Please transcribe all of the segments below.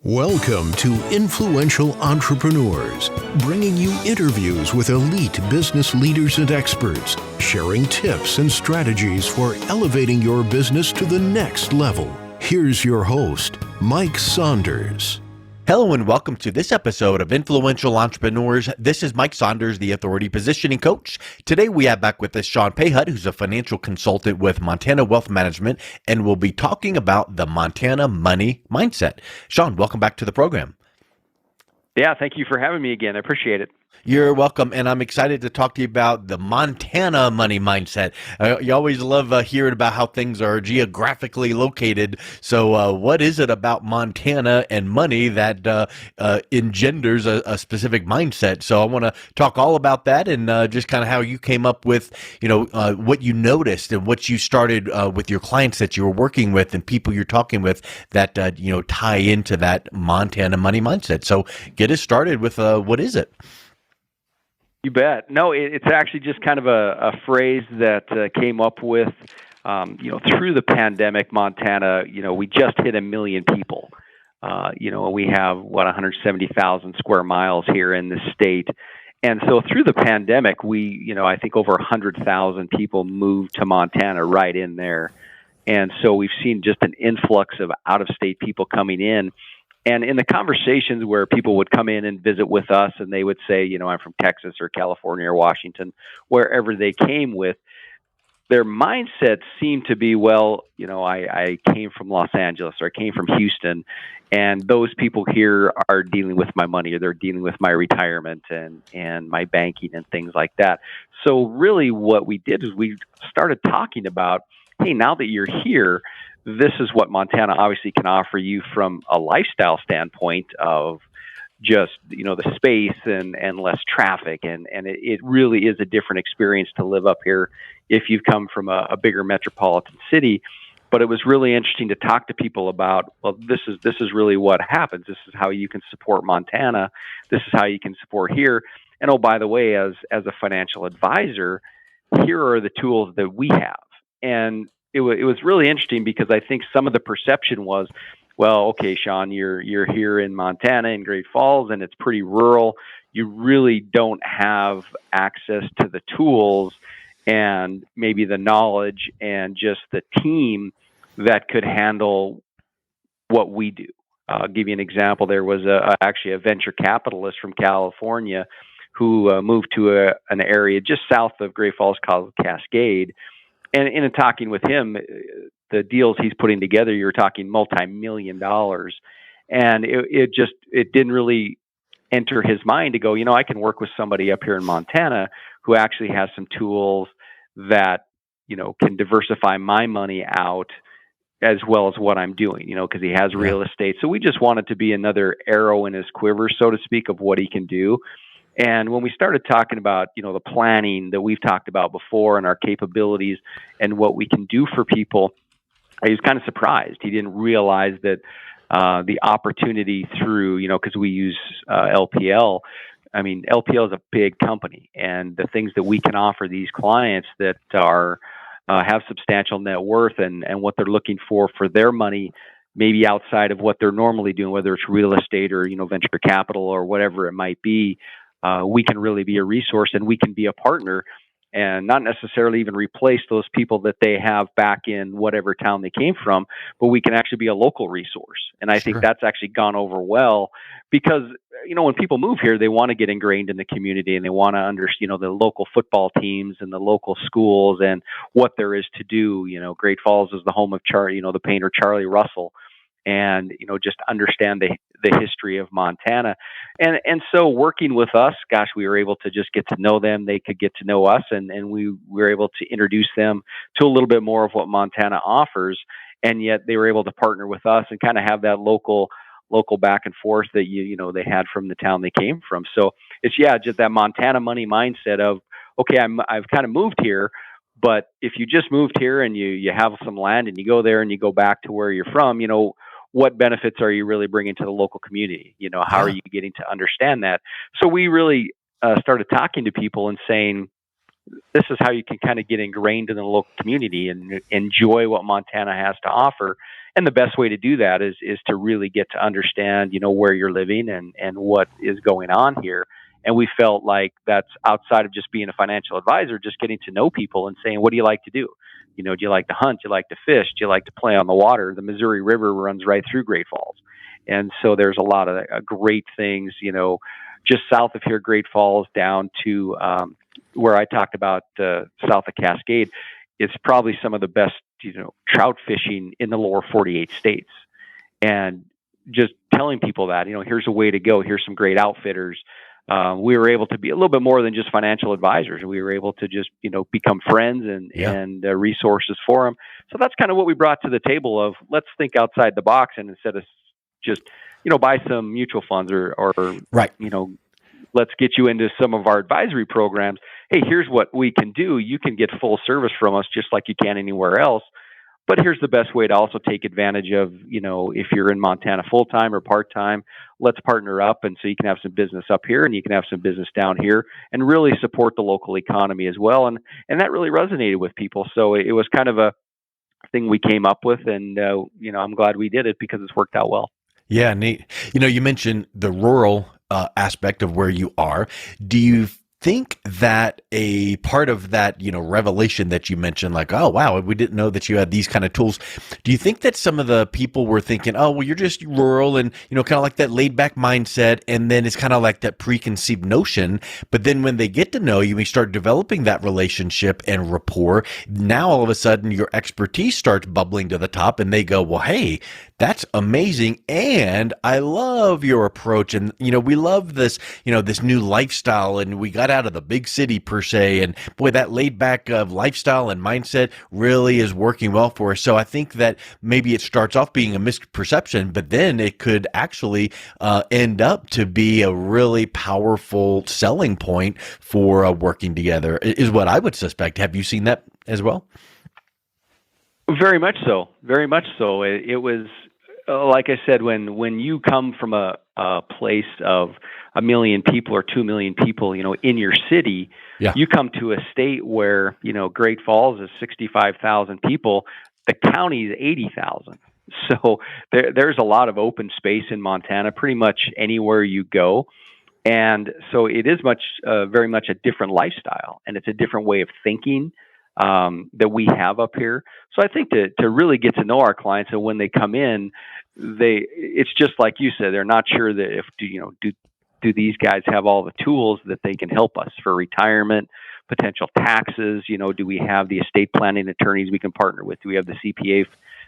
Welcome to Influential Entrepreneurs, bringing you interviews with elite business leaders and experts, sharing tips and strategies for elevating your business to the next level. Here's your host, Mike Saunders. Hello and welcome to this episode of Influential Entrepreneurs. This is Mike Saunders, the Authority Positioning Coach. Today we have back with us Sean Pahut, who's a financial consultant with Montana Wealth Management, and we'll be talking about the Montana money mindset. Sean, welcome back to the program. Yeah, thank you for having me again. I appreciate it. You're welcome, and I'm excited to talk to you about the Montana money mindset. You always love hearing about how things are geographically located. So what is it about Montana and money that engenders a specific mindset? So I want to talk all about that and just kind of how you came up with, what you noticed and what you started with your clients that you were working with and people you're talking with that, tie into that Montana money mindset. So get us started with what is it? You bet. No, it's actually just kind of a phrase that came up with, through the pandemic, Montana, we just hit 1 million people. We have, 170,000 square miles here in the state. And so through the pandemic, I think over 100,000 people moved to Montana right in there. And so we've seen just an influx of out-of-state people coming in. And in the conversations where people would come in and visit with us and they would say, I'm from Texas or California or Washington, wherever they came with, their mindset seemed to be, I came from Los Angeles or I came from Houston, and those people here are dealing with my money or they're dealing with my retirement and my banking and things like that. So really what we did is we started talking about, hey, now that you're here, this is what Montana obviously can offer you from a lifestyle standpoint of just, the space and less traffic. And it really is a different experience to live up here if you've come from a bigger metropolitan city. But it was really interesting to talk to people about, this is really what happens. This is how you can support Montana. This is how you can support here. And oh, by the way, as a financial advisor, here are the tools that we have. And it was really interesting because I think some of the perception was, well, okay, Sean, you're here in Montana in Great Falls and it's pretty rural. You really don't have access to the tools and maybe the knowledge and just the team that could handle what we do. I'll give you an example. There was actually a venture capitalist from California who moved to an area just south of Great Falls called Cascade. And in talking with him, the deals he's putting together, you're talking multi-million dollars. And it didn't really enter his mind to go, I can work with somebody up here in Montana who actually has some tools that, can diversify my money out as well as what I'm doing, because he has real estate. So we just wanted to be another arrow in his quiver, so to speak, of what he can do. And when we started talking about, the planning that we've talked about before and our capabilities and what we can do for people, he was kind of surprised. He didn't realize that the opportunity through, because we use LPL. I mean, LPL is a big company, and the things that we can offer these clients that are have substantial net worth and what they're looking for their money, maybe outside of what they're normally doing, whether it's real estate or, venture capital or whatever it might be. We can really be a resource and we can be a partner and not necessarily even replace those people that they have back in whatever town they came from, but we can actually be a local resource. And I think that's actually gone over well because, when people move here, they want to get ingrained in the community and they want to understand, the local football teams and the local schools and what there is to do. Great Falls is the home of the painter Charlie Russell. And, just understand the history of Montana. And so working with us, gosh, we were able to just get to know them. They could get to know us, and we were able to introduce them to a little bit more of what Montana offers. And yet they were able to partner with us and kind of have that local back and forth that, they had from the town they came from. So it's, just that Montana money mindset of, okay, I've kind of moved here. But if you just moved here and you have some land and you go there and you go back to where you're from, what benefits are you really bringing to the local community? How are you getting to understand that? So we really started talking to people and saying, this is how you can kind of get ingrained in the local community and enjoy what Montana has to offer. And the best way to do that is to really get to understand, where you're living and what is going on here. And we felt like that's outside of just being a financial advisor, just getting to know people and saying, what do you like to do? Do you like to hunt? Do you like to fish? Do you like to play on the water? The Missouri River runs right through Great Falls. And so there's a lot of great things, just south of here, Great Falls, down to where I talked about south of Cascade. It's probably some of the best, trout fishing in the lower 48 states. And just telling people that, here's a way to go. Here's some great outfitters. We were able to be a little bit more than just financial advisors. We were able to just, become friends and resources for them. So that's kind of what we brought to the table of, let's think outside the box, and instead of just, buy some mutual funds or right. Let's get you into some of our advisory programs. Hey, here's what we can do. You can get full service from us just like you can anywhere else. But here's the best way to also take advantage of, if you're in Montana full-time or part-time, let's partner up. And so you can have some business up here and you can have some business down here and really support the local economy as well. And that really resonated with people. So it was kind of a thing we came up with. And, I'm glad we did it because it's worked out well. Yeah, neat. You mentioned the rural aspect of where you are. Do you think that a part of that, revelation that you mentioned, like, oh, wow, we didn't know that you had these kind of tools. Do you think that some of the people were thinking, oh, well, you're just rural and, kind of like that laid back mindset. And then it's kind of like that preconceived notion. But then when they get to know you, we start developing that relationship and rapport. Now, all of a sudden, your expertise starts bubbling to the top and they go, well, hey, that's amazing. And I love your approach. And, we love this, this new lifestyle. And we got out of the big city per se. And boy, that laid back lifestyle and mindset really is working well for us. So I think that maybe it starts off being a misperception, but then it could actually end up to be a really powerful selling point for working together, is what I would suspect. Have you seen that as well? Very much so. Very much so. It was, like I said, when you come from a place of 1 million people or 2 million people, in your city, you come to a state where, Great Falls is 65,000 people. The county is 80,000. So there's a lot of open space in Montana, pretty much anywhere you go. And so it is very much a different lifestyle, and it's a different way of thinking that we have up here. So I think to really get to know our clients, and when they come in, it's just like you said, they're not sure that do these guys have all the tools that they can help us for retirement, potential taxes? Do we have the estate planning attorneys we can partner with? Do we have the CPA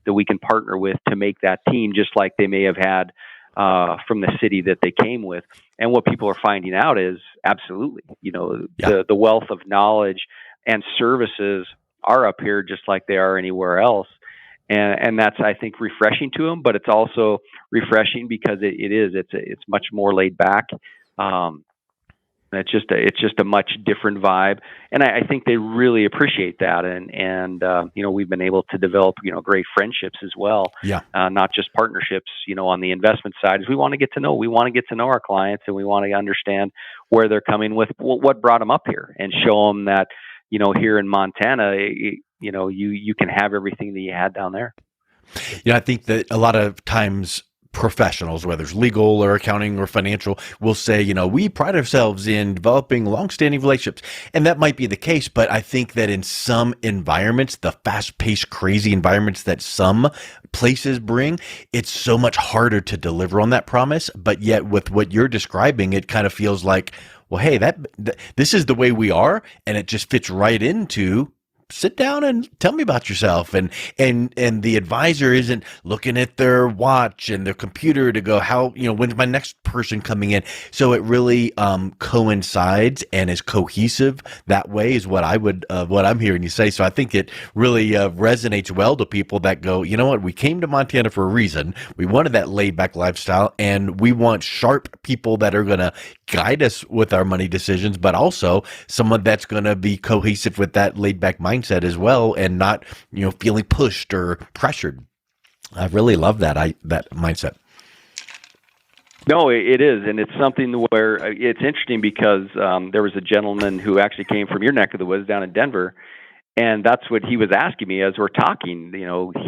that we can partner with to make that team just like they may have had from the city that they came with? And what people are finding out is absolutely, the wealth of knowledge and services are up here just like they are anywhere else. And that's, I think, refreshing to them, but it's also refreshing because it's much more laid back. It's just a much different vibe. And I think they really appreciate that. And we've been able to develop, great friendships as well. Yeah. Not just partnerships, on the investment side, is we want to get to know our clients, and we want to understand where they're coming with, what brought them up here, and show them that, here in Montana, you can have everything that you had down there. I think that a lot of times professionals, whether it's legal or accounting or financial, will say, we pride ourselves in developing long-standing relationships. And that might be the case, but I think that in some environments, the fast-paced, crazy environments that some places bring, it's so much harder to deliver on that promise. But yet with what you're describing, it kind of feels like, well, hey, this is the way we are, and it just fits right into sit down and tell me about yourself. And the advisor isn't looking at their watch and their computer to go, when's my next person coming in? So it really coincides and is cohesive that way, is what what I'm hearing you say. So I think it really resonates well to people that go, you know what, we came to Montana for a reason. We wanted that laid back lifestyle, and we want sharp people that are going to guide us with our money decisions, but also someone that's going to be cohesive with that laid back mindset as well, and not, feeling pushed or pressured. I really love that mindset. No, it is, and it's something where it's interesting because there was a gentleman who actually came from your neck of the woods down in Denver, and that's what he was asking me as we're talking.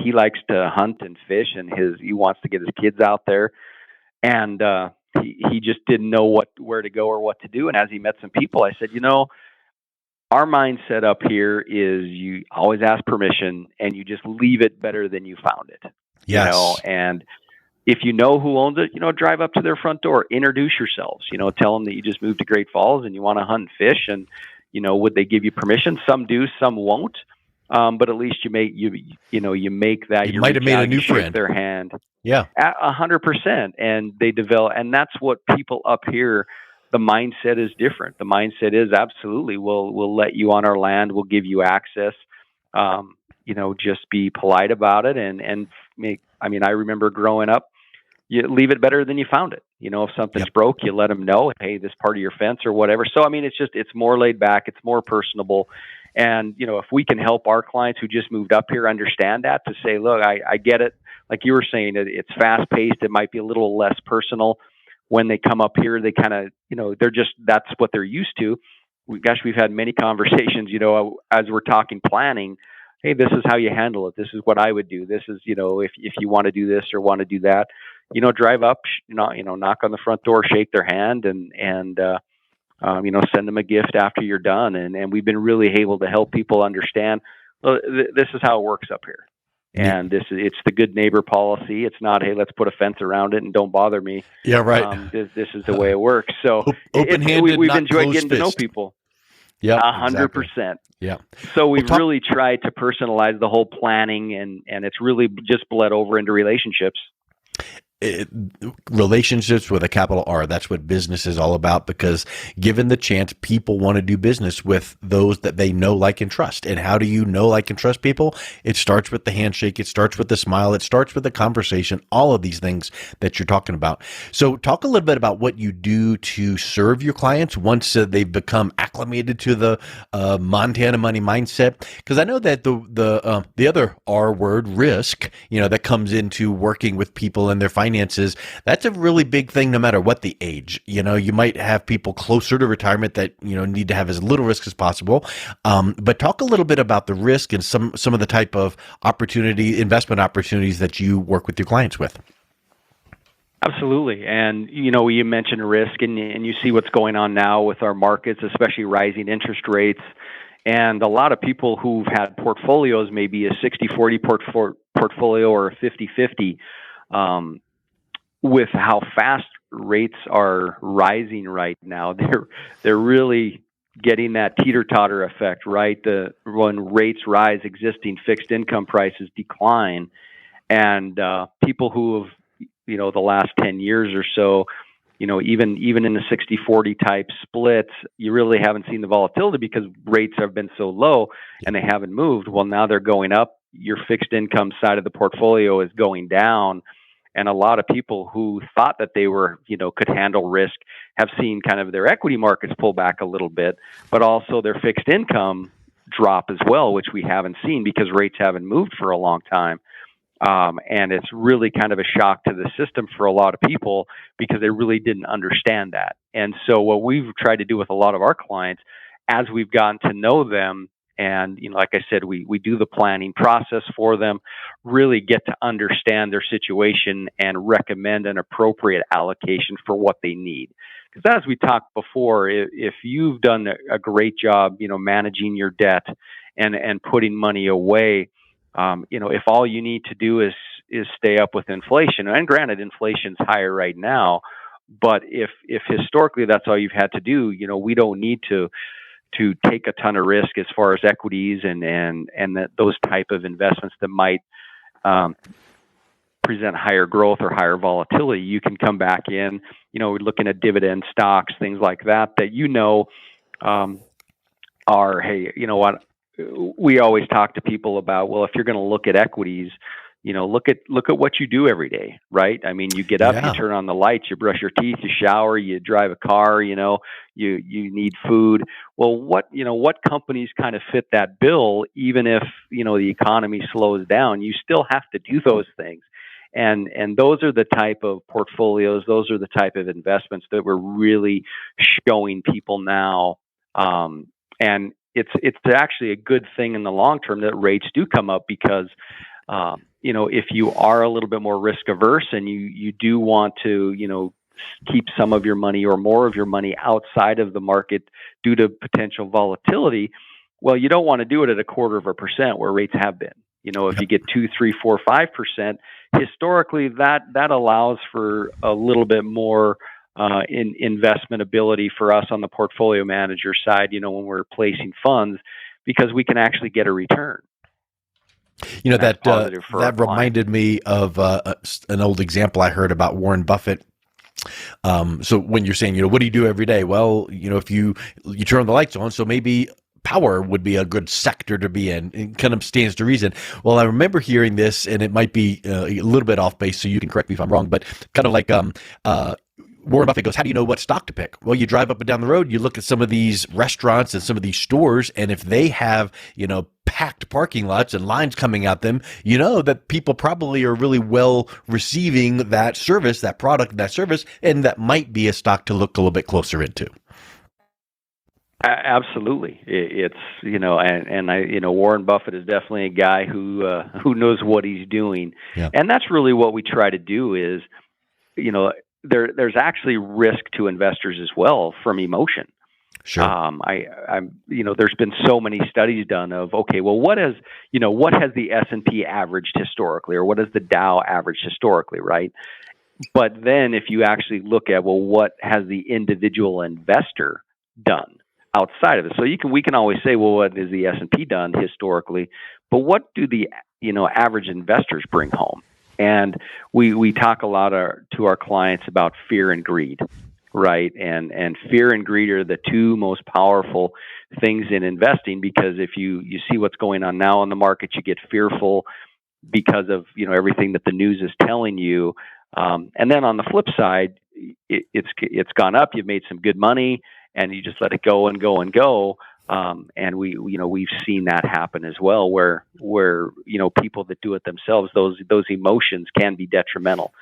He likes to hunt and fish, and he wants to get his kids out there, and he just didn't know where to go or what to do. And as he met some people, I said, our mindset up here is you always ask permission, and you just leave it better than you found it. Yes. And if you know who owns it, drive up to their front door, introduce yourselves, tell them that you just moved to Great Falls and you want to hunt and fish, and would they give you permission? Some do, some won't. But at least you make that. You might have made a new friend. Their hand. Yeah, 100%, and they develop, and that's what people up here. The mindset is different. The mindset is absolutely we'll let you on our land. We'll give you access. Just be polite about it and make. I mean, I remember growing up. You leave it better than you found it. If something's broke, you let them know, hey, this part of your fence or whatever. So, I mean, it's more laid back. It's more personable. And, if we can help our clients who just moved up here understand that, to say, look, I get it. Like you were saying, it's fast paced. It might be a little less personal. When they come up here, they kind of, that's what they're used to. We've had many conversations, as we're talking planning. Hey, this is how you handle it. This is what I would do. This is, if you want to do this or want to do that, drive up, knock on the front door, shake their hand, and send them a gift after you're done. And we've been really able to help people understand, well, this is how it works up here. And it's the good neighbor policy. It's not, hey, let's put a fence around it and don't bother me. Yeah, right. This is the way it works. So open-handed, we've not enjoyed getting to know closed-fist. people. Yeah, 100%. Yeah. So we've really tried to personalize the whole planning, and it's really just bled over into relationships. Relationships with a capital R. That's what business is all about, because given the chance, people want to do business with those that they know, like, and trust. And how do you know, like, and trust people? It starts with the handshake. It starts with the smile. It starts with the conversation, all of these things that you're talking about. So talk a little bit about what you do to serve your clients once they've become acclimated to the Montana money mindset. Because I know that the other R word, risk, that comes into working with people and their finances, that's a really big thing no matter what the age. You might have people closer to retirement that need to have as little risk as possible, but talk a little bit about the risk and some of the type of investment opportunities that you work with your clients with. Absolutely. And, you mentioned risk, and you see what's going on now with our markets, especially rising interest rates. And a lot of people who've had portfolios, maybe a 60-40 portfolio or a 50-50, with how fast rates are rising right now, they're really getting that teeter-totter effect, right? When rates rise, existing fixed income prices decline, and people who have, the last 10 years or so, even in the 60-40 type splits, you really haven't seen the volatility because rates have been so low and they haven't moved. Well, now they're going up. Your fixed income side of the portfolio is going down. And a lot of people who thought that they were, could handle risk have seen kind of their equity markets pull back a little bit, but also their fixed income drop as well, which we haven't seen because rates haven't moved for a long time. And it's really kind of a shock to the system for a lot of people because they really didn't understand that. And so what we've tried to do with a lot of our clients, as we've gotten to know them, and, like I said, we do the planning process for them, really get to understand their situation and recommend an appropriate allocation for what they need. Because as we talked before, if you've done a great job, managing your debt and putting money away, if all you need to do is stay up with inflation, and granted, inflation's higher right now, but if historically that's all you've had to do, we don't need to take a ton of risk as far as equities and those type of investments that might present higher growth or higher volatility. You can come back in, we're looking at dividend stocks, things like that are, hey, what we always talk to people about. Well, if you're going to look at equities, look at what you do every day, right? I mean, you get up, you turn on the lights, you brush your teeth, you shower, you drive a car, you need food. Well, what companies kind of fit that bill, even if, the economy slows down, you still have to do those things. And those are the type of portfolios, those are the type of investments that we're really showing people now. And it's actually a good thing in the long term that rates do come up, because if you are a little bit more risk averse and you do want to keep some of your money or more of your money outside of the market due to potential volatility, well, you don't want to do it at 0.25% where rates have been. If you get 2, 3, 4, 5%, historically that allows for a little bit more in investment ability for us on the portfolio manager side, when we're placing funds, because we can actually get a return. That reminded me of an old example I heard about Warren Buffett. So when you're saying, what do you do every day? Well, if you turn the lights on, so maybe power would be a good sector to be in. It kind of stands to reason. Well, I remember hearing this, and it might be a little bit off base, so you can correct me if I'm wrong, but kind of like Warren Buffett goes, how do you know what stock to pick? Well, you drive up and down the road, you look at some of these restaurants and some of these stores, and if they have, packed parking lots and lines coming at them, that people probably are really well receiving that service, that product, that service, and that might be a stock to look a little bit closer into. Absolutely. It's, Warren Buffett is definitely a guy who knows what he's doing. Yeah. And that's really what we try to do is, there's actually risk to investors as well from emotion. Sure. There's been so many studies done of, okay, well, what has the S&P averaged historically, or what has the Dow averaged historically, right? But then if you actually look at, well, what has the individual investor done outside of it? So we can always say, well, what has the S&P done historically? But what do the average investors bring home? And we talk a lot to our clients about fear and greed, right? And fear and greed are the two most powerful things in investing, because if you see what's going on now in the market, you get fearful because of everything that the news is telling you. And then on the flip side, it's gone up. You've made some good money, and you just let it go and go and go. And we've seen that happen as well, where people that do it themselves, those emotions can be detrimental.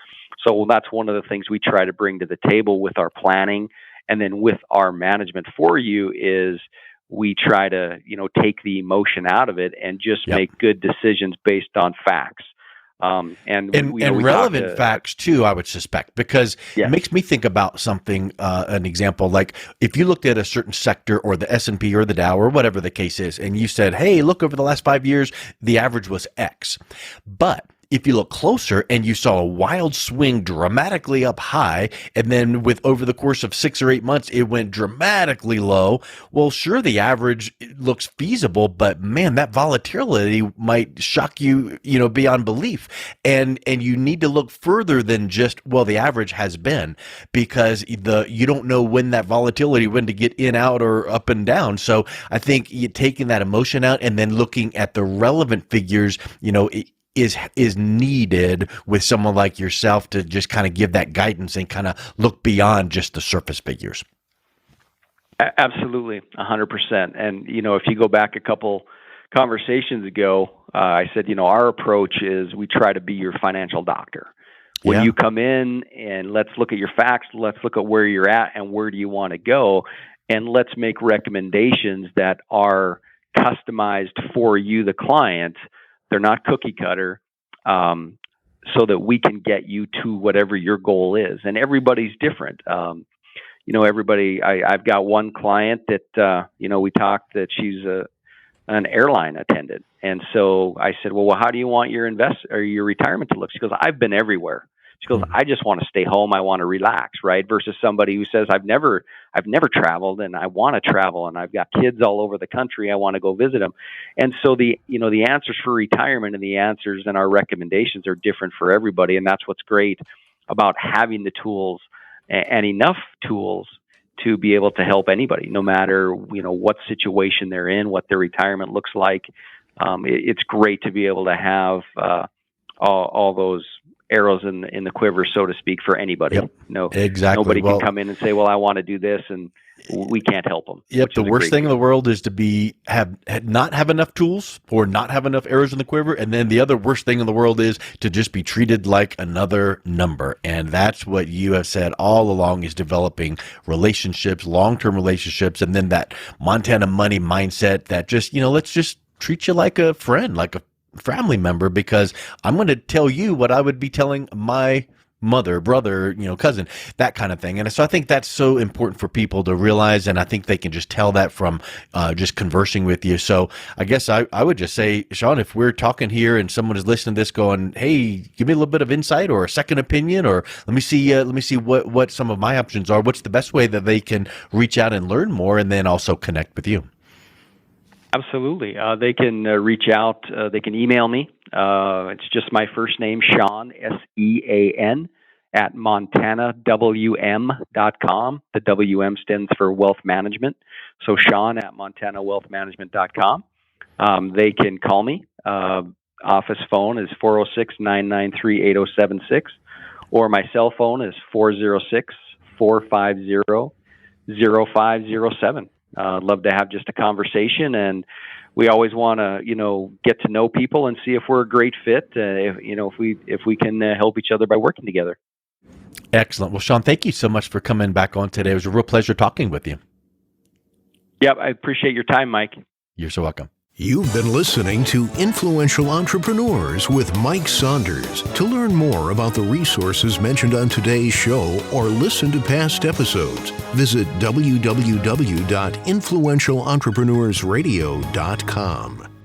So that's one of the things we try to bring to the table with our planning, and then with our management for you, is we try to take the emotion out of it and just make good decisions based on facts. And relevant facts too, I would suspect, because it makes me think about something, an example, like if you looked at a certain sector or the S&P or the Dow or whatever the case is, and you said, hey, look, over the last 5 years, the average was X. But if you look closer and you saw a wild swing dramatically up high, and then over the course of 6 or 8 months, it went dramatically low. Well, sure, the average looks feasible, but man, that volatility might shock you, beyond belief. And you need to look further than just, well, the average has been, because you don't know when that volatility, when to get in, out, or up and down. So I think taking that emotion out and then looking at the relevant figures, is needed with someone like yourself to just kind of give that guidance and kind of look beyond just the surface figures. Absolutely, 100%. And, if you go back a couple conversations ago, I said, our approach is we try to be your financial doctor. When you come in, and let's look at your facts, let's look at where you're at and where do you want to go, and let's make recommendations that are customized for you, the client. They're not cookie cutter, so that we can get you to whatever your goal is. And everybody's different. I've got one client that, we talked that she's an airline attendant. And so I said, well, how do you want your your retirement to look? She goes, I've been everywhere. She goes, I just want to stay home. I want to relax, right? Versus somebody who says, I've never traveled, and I want to travel, and I've got kids all over the country. I want to go visit them. And so the answers for retirement and the answers and our recommendations are different for everybody. And that's what's great about having the tools and enough tools to be able to help anybody, no matter, what situation they're in, what their retirement looks like. It's great to be able to have all those arrows in the quiver, so to speak, for anybody. Yep. No, exactly. nobody can come in and say, "Well, I want to do this," and we can't help them. Yep. The worst thing in the world is to not have enough tools or not have enough arrows in the quiver. And then the other worst thing in the world is to just be treated like another number. And that's what you have said all along, is developing relationships, long-term relationships. And then that Montana money mindset that just, let's just treat you like a friend, like a family member, because I'm going to tell you what I would be telling my mother, brother, cousin, that kind of thing. And so I think that's so important for people to realize, and I think they can just tell that from just conversing with you. So I guess I would just say, Sean, if we're talking here and someone is listening to this going, hey, give me a little bit of insight or a second opinion, or let me see what some of my options are, what's the best way that they can reach out and learn more and then also connect with you? Absolutely. They can reach out. They can email me. It's just my first name, Sean, SEAN, at montanawm.com. The WM stands for Wealth Management. So Sean at montanawealthmanagement.com. They can call me. Office phone is 406-993-8076, or my cell phone is 406-450-0507. I'd love to have just a conversation, and we always want to, get to know people and see if we're a great fit. If we can help each other by working together. Excellent. Well, Sean, thank you so much for coming back on today. It was a real pleasure talking with you. Yep, I appreciate your time, Mike. You're so welcome. You've been listening to Influential Entrepreneurs with Mike Saunders. To learn more about the resources mentioned on today's show or listen to past episodes, visit www.influentialentrepreneursradio.com.